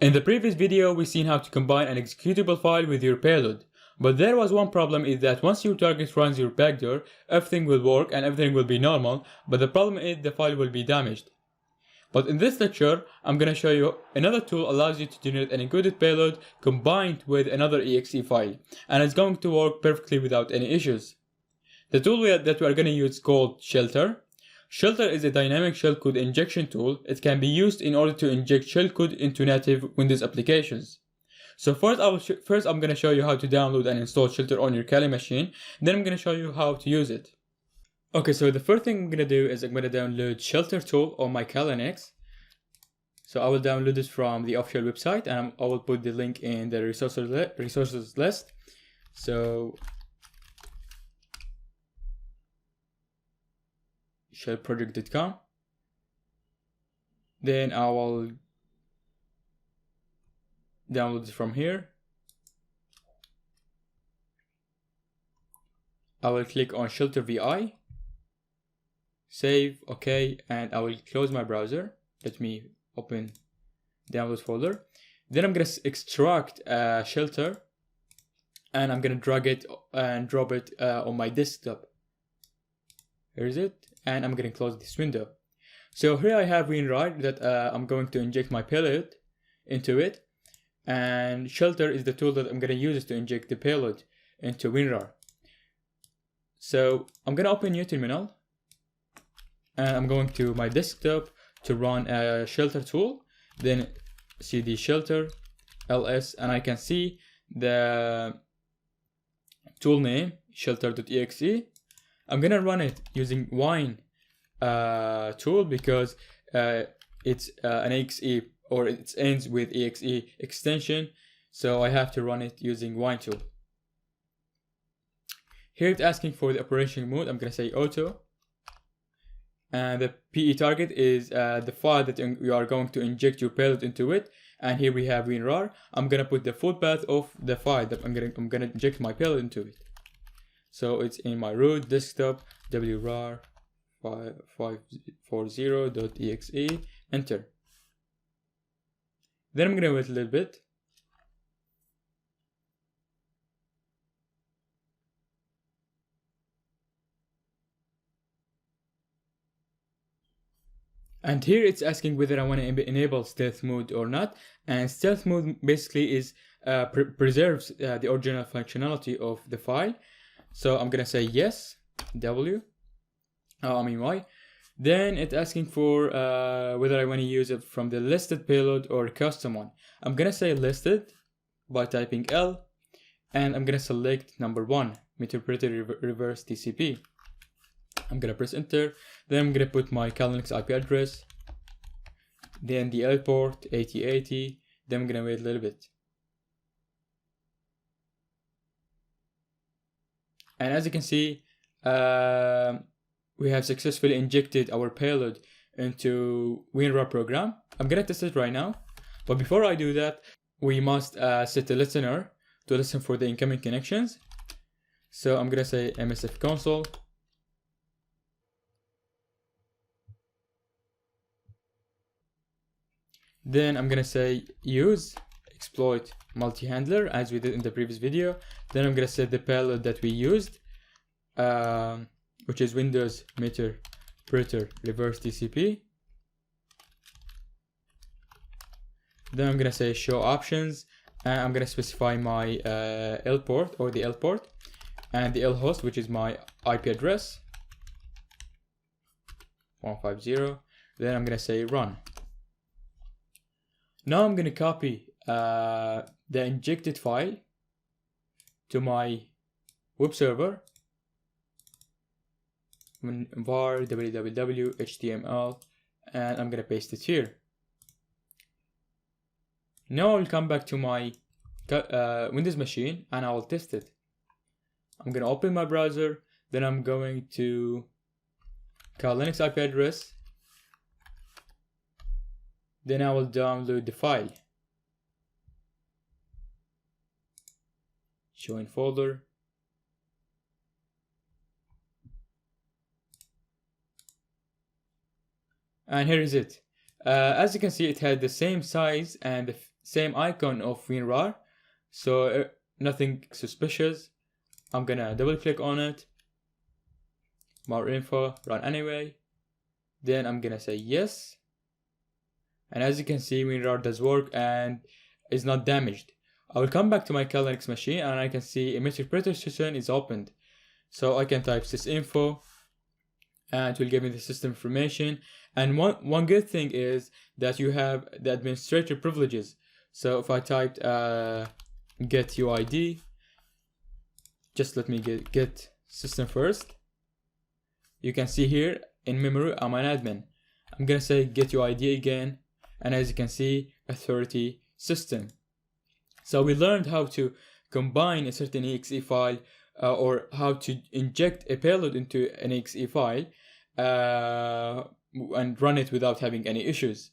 In the previous video, we seen how to combine an executable file with your payload. But there was one problem, is that once your target runs your backdoor, everything will work and everything will be normal, but the problem is the file will be damaged. But in this lecture, I'm gonna show you another tool allows you to generate an encoded payload combined with another exe file, and it's going to work perfectly without any issues. The tool that we are gonna use is called Shelter. Shelter is a dynamic shellcode injection tool. It can be used in order to inject shellcode into native Windows applications. So first I'm gonna show you how to download and install Shelter on your Kali machine. Then I'm gonna show you how to use it. Okay, so the first thing I'm gonna do is I'm gonna download Shelter tool on my Kali NX. So I will download this from the official website, and I will put the link in the resources list. So shellproject.com. Then I will download it from here. I will click on Shelter VI, save, okay, and I will close my browser. Let me open download folder. Then I'm gonna extract Shelter, and I'm gonna drag it and drop it on my desktop. Here is it, and I'm gonna close this window. So here I have WinRAR that I'm going to inject my payload into it, and Shelter is the tool that I'm gonna use to inject the payload into WinRAR. So I'm gonna open new terminal, and I'm going to my desktop to run a Shelter tool. Then cd Shelter ls, and I can see the tool name shelter.exe. I'm gonna run it using wine tool because it's an exe, or it ends with exe extension, so I have to run it using wine tool. Here it's asking for the operation mode. I'm gonna say auto, and the PE target is the file that we are going to inject your payload into it. And here we have WinRAR. I'm gonna put the full path of the file that I'm gonna inject my payload into it. So it's in my root desktop wrar 540.exe, enter. Then I'm gonna wait a little bit. And here it's asking whether I want to enable stealth mode or not. And stealth mode basically is preserves the original functionality of the file. So I'm gonna say yes, Y. Then it's asking for whether I want to use it from the listed payload or custom one. I'm gonna say listed by typing L, and I'm gonna select number 1, Metropolitan Reverse TCP. I'm gonna press enter. Then I'm gonna put my Kali NX IP address, then the L port 8080. Then I'm gonna wait a little bit. And as you can see, we have successfully injected our payload into WinRAR program. I'm gonna test it right now, but before I do that, we must set a listener to listen for the incoming connections. So I'm gonna say MSF console. Then I'm gonna say use exploit multi-handler as we did in the previous video. Then I'm gonna set the payload that we used, which is Windows Metropolitan Reverse TCP. Then I'm gonna say show options, and I'm gonna specify my L port, or the L port, and the L host, which is my IP address 150. Then I'm gonna say run. Now I'm gonna copy the injected file to my web server, var www html, and I'm gonna paste it here. Now I'll come back to my Windows machine and I will test it. I'm gonna open my browser, then I'm going to Kali NX IP address. Then I will download the file. Show in folder. And here is it. As you can see, it had the same size and same icon of WinRAR, so nothing suspicious. I'm gonna double click on it, more info, run anyway. Then I'm gonna say yes, and as you can see, WinRAR does work and is not damaged. I will come back to my Kali Linux machine and I can see image interpreter session is opened. So I can type sysinfo and it will give me the system information. And one good thing is that you have the administrator privileges. So if I typed get UID, just let me get system first. You can see here in memory I'm an admin. I'm gonna say get UID again, and as you can see, authority system. So we learned how to combine a certain EXE file or how to inject a payload into an EXE file and run it without having any issues.